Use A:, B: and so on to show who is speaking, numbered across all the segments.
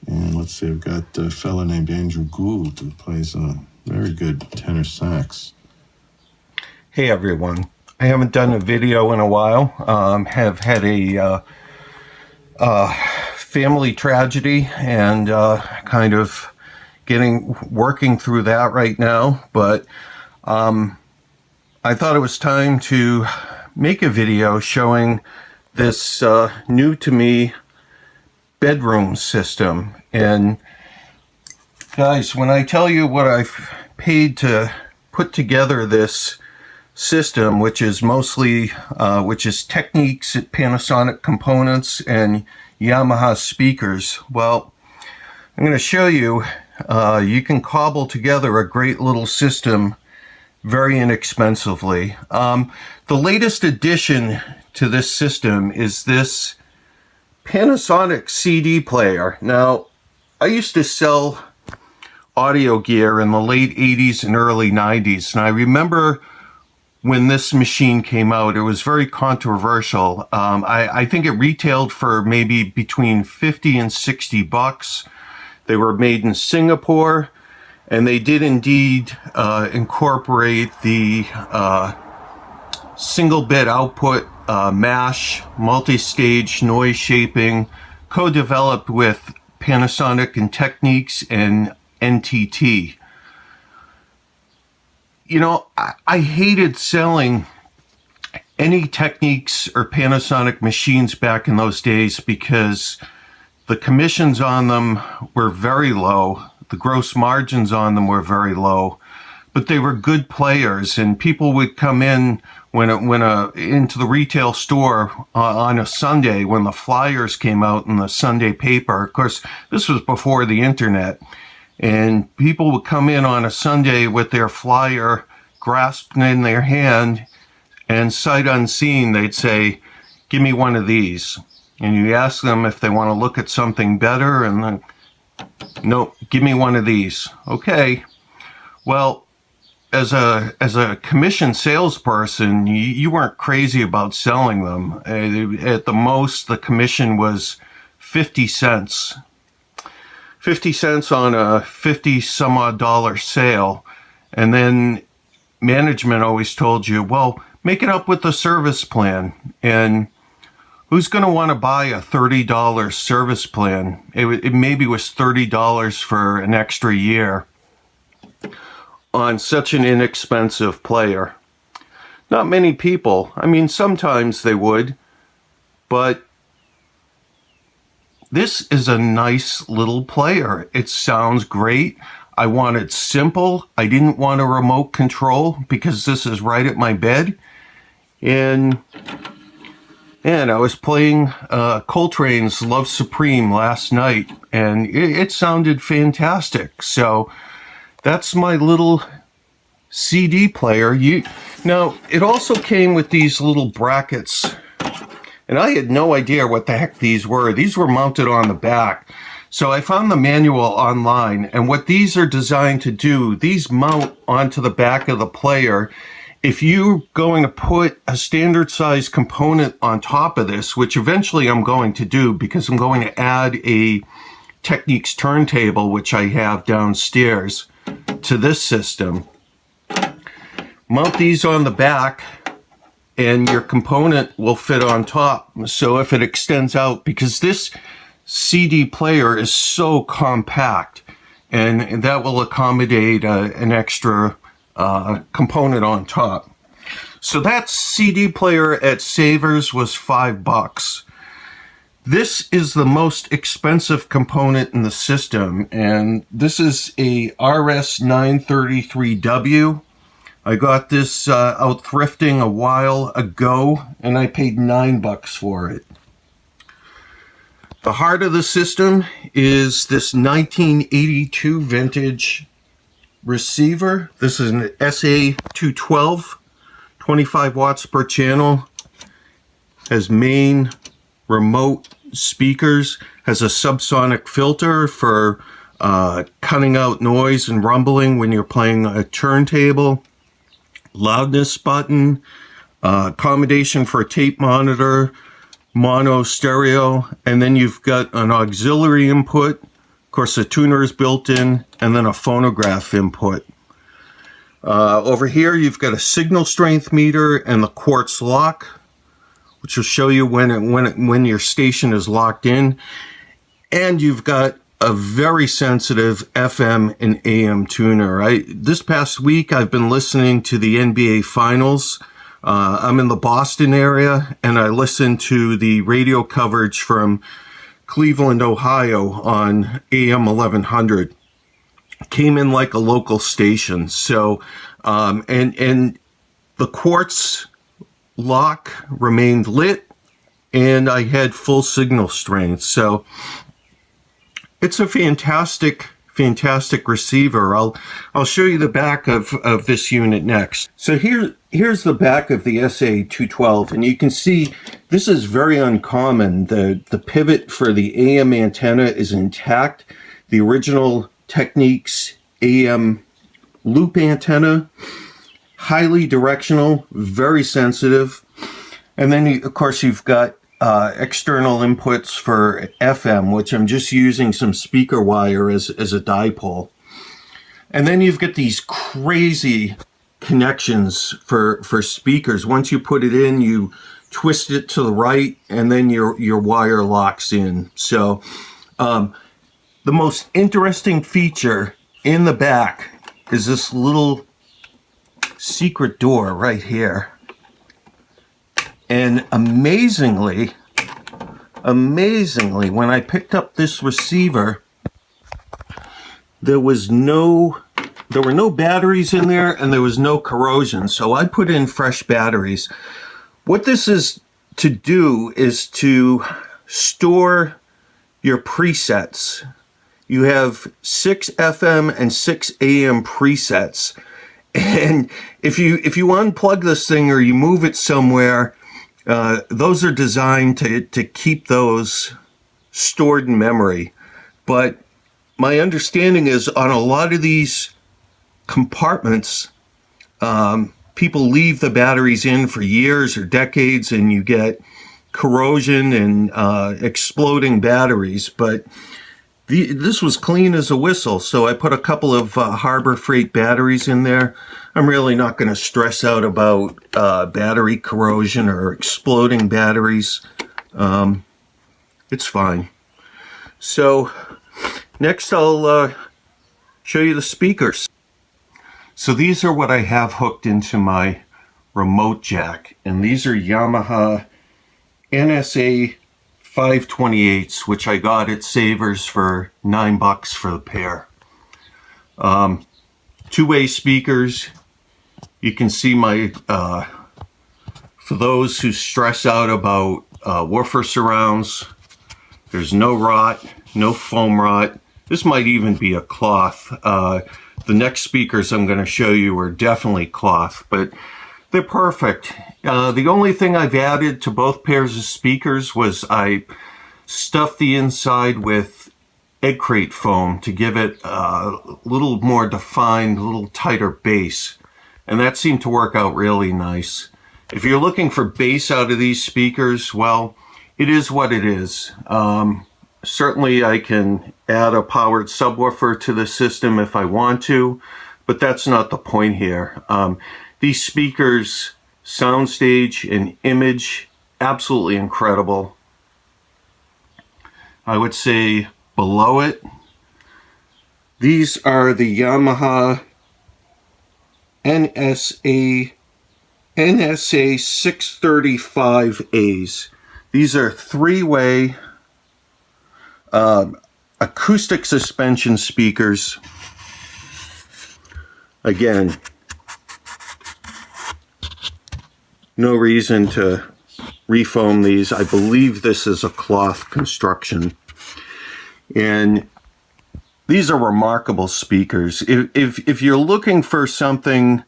A: And let's see, I've got a fella named Andrew Gould who plays a very good tenor sax.
B: Hey everyone, I haven't done a video in a while. Have had a family tragedy and kind of working through that right now, but I thought it was time to make a video showing this new to me bedroom system. And guys, when I tell you what I've paid to put together this system, which is mostly Technics, Panasonic components, and Yamaha speakers, well, I'm going to show you you can cobble together a great little system very inexpensively. The latest addition to this system is this Panasonic CD player. Now, I used to sell audio gear in the late 80s and early 90s, and I remember when this machine came out, it was very controversial. I think it retailed for maybe between 50 and 60 bucks. They were made in Singapore, and they did indeed incorporate the single bit output mash, multi-stage noise shaping, co-developed with Panasonic and Technics and NTT. You know, I hated selling any Technics or Panasonic machines back in those days because the commissions on them were very low. The gross margins on them were very low, but they were good players, and people would come in into the retail store on a Sunday when the flyers came out in the Sunday paper. Of course, this was before the internet. And people would come in on a Sunday with their flyer grasped in their hand, and sight unseen, they'd say, "Give me one of these." And you ask them if they want to look at something better, and then, "No, give me one of these." Okay. Well, as a commission salesperson, you weren't crazy about selling them. At the most, the commission was 50 cents. 50 cents on a 50 some odd dollar sale. And then management always told you, well, make it up with the service plan. And who's going to want to buy a $30 service plan? It maybe was $30 for an extra year on such an inexpensive player. Not many people. I mean, sometimes they would, but this is a nice little player. It sounds great. I want it simple. I didn't want a remote control because this is right at my bed. And I was playing Coltrane's Love Supreme last night, and it sounded fantastic. So that's my little CD player. Now, it also came with these little brackets, and I had no idea what the heck these were. These were mounted on the back. So I found the manual online, and what these are designed to do, these mount onto the back of the player. If you're going to put a standard size component on top of this, which eventually I'm going to do because I'm going to add a Technics turntable, which I have downstairs, to this system. Mount these on the back, and your component will fit on top. So if it extends out, because this CD player is so compact, and that will accommodate an extra component on top. So that CD player at Savers was $5. This is the most expensive component in the system, and this is a RS933W. I got this out thrifting a while ago, and I paid $9 for it. The heart of the system is this 1982 vintage receiver. This is an SA212, 25 watts per channel. Has main, remote speakers, has a subsonic filter for cutting out noise and rumbling when you're playing a turntable. Loudness button, accommodation for a tape monitor, mono stereo, and then you've got an auxiliary input. Of course, the tuner is built in, and then a phonograph input. Over here, you've got a signal strength meter and the quartz lock, which will show you when your station is locked in. And you've got a very sensitive FM and AM tuner. This past week, I've been listening to the NBA Finals. I'm in the Boston area, and I listen to the radio coverage from Cleveland, Ohio on AM 1100. Came in like a local station. So, and the quartz lock remained lit, and I had full signal strength. So it's a fantastic receiver. I'll show you the back of this unit next. So here's the back of the SA212, and you can see this is very uncommon. The pivot for the AM antenna is intact. The original Technics AM loop antenna, highly directional, very sensitive. And then, of course, you've got external inputs for FM, which I'm just using some speaker wire as a dipole. And then you've got these crazy connections for speakers. Once you put it in, you twist it to the right, and then your wire locks in. So the most interesting feature in the back is this little secret door right here. And amazingly, when I picked up this receiver, there were no batteries in there, and there was no corrosion. So I put in fresh batteries. What this is to do is to store your presets. You have 6 FM and 6 AM presets. And if you unplug this thing or you move it somewhere, those are designed to keep those stored in memory. But my understanding is on a lot of these compartments, people leave the batteries in for years or decades, and you get corrosion and exploding batteries. But this was clean as a whistle, so I put a couple of Harbor Freight batteries in there. I'm really not going to stress out about battery corrosion or exploding batteries. It's fine. So next I'll show you the speakers. So these are what I have hooked into my remote jack, and these are Yamaha NSA 528s, which I got at Savers for $9 for the pair. Two-way speakers. You can see my, for those who stress out about woofer surrounds, there's no rot, no foam rot. This might even be a cloth. The next speakers I'm going to show you are definitely cloth, but they're perfect. The only thing I've added to both pairs of speakers was I stuffed the inside with egg crate foam to give it a little more defined, a little tighter bass. And that seemed to work out really nice. If you're looking for bass out of these speakers, well, it is what it is. Certainly I can add a powered subwoofer to the system if I want to, but that's not the point here. These speakers, soundstage and image, absolutely incredible. I would say below it, these are the Yamaha NSA 635As. These are three-way acoustic suspension speakers. Again, no reason to refoam these. I believe this is a cloth construction. And these are remarkable speakers. If you're looking for something,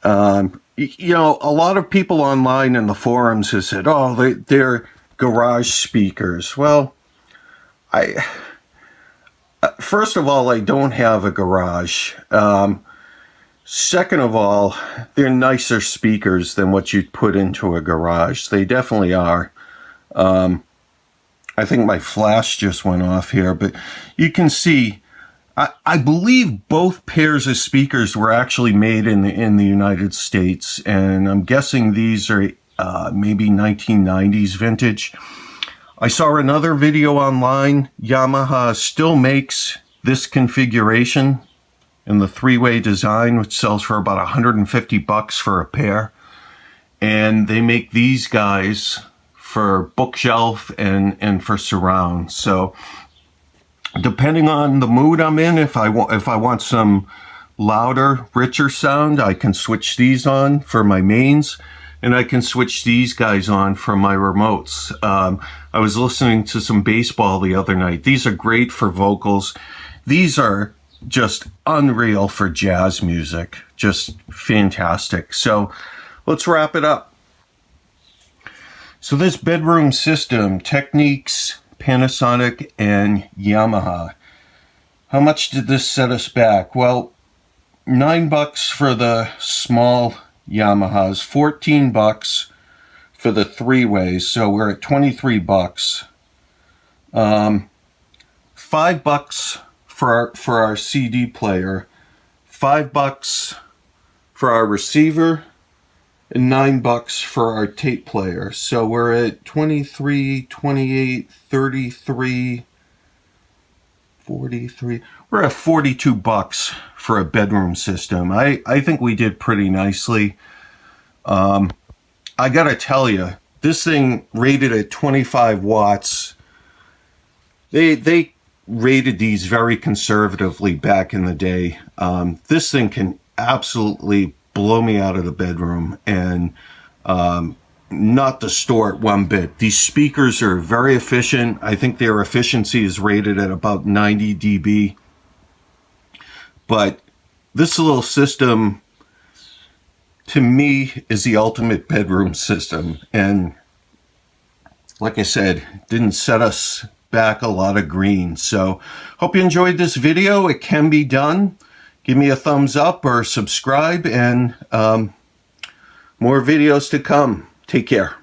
B: you know, a lot of people online in the forums have said, oh, they're garage speakers. Well, first of all, I don't have a garage. Second of all, they're nicer speakers than what you'd put into a garage. They definitely are. I think my flash just went off here, but you can see, I believe both pairs of speakers were actually made in the United States, and I'm guessing these are maybe 1990s vintage. I saw another video online. Yamaha still makes this configuration in the three-way design, which sells for about 150 bucks for a pair. And they make these guys for bookshelf and for surround. So depending on the mood I'm in, if I want some louder, richer sound, I can switch these on for my mains, and I can switch these guys on for my remotes. I was listening to some baseball the other night. These are great for vocals. These are just unreal for jazz music. Just fantastic. So let's wrap it up. So this bedroom system, Technics, Panasonic, and Yamaha. How much did this set us back? Well, $9 for the small Yamahas, 14 bucks for the three-ways, so we're at 23 bucks. $5 for our CD player, $5 for our receiver, and $9 for our tape player. So we're at 23, 28, 33, 43. We're at 42 bucks for a bedroom system. I think we did pretty nicely. I gotta tell you, this thing rated at 25 watts. They rated these very conservatively back in the day. This thing can absolutely blow me out of the bedroom and not distort one bit. These speakers are very efficient. I think their efficiency is rated at about 90 dB. But this little system, to me, is the ultimate bedroom system. And like I said, didn't set us back a lot of green. So hope you enjoyed this video. It can be done. Give me a thumbs up or subscribe, and more videos to come. Take care.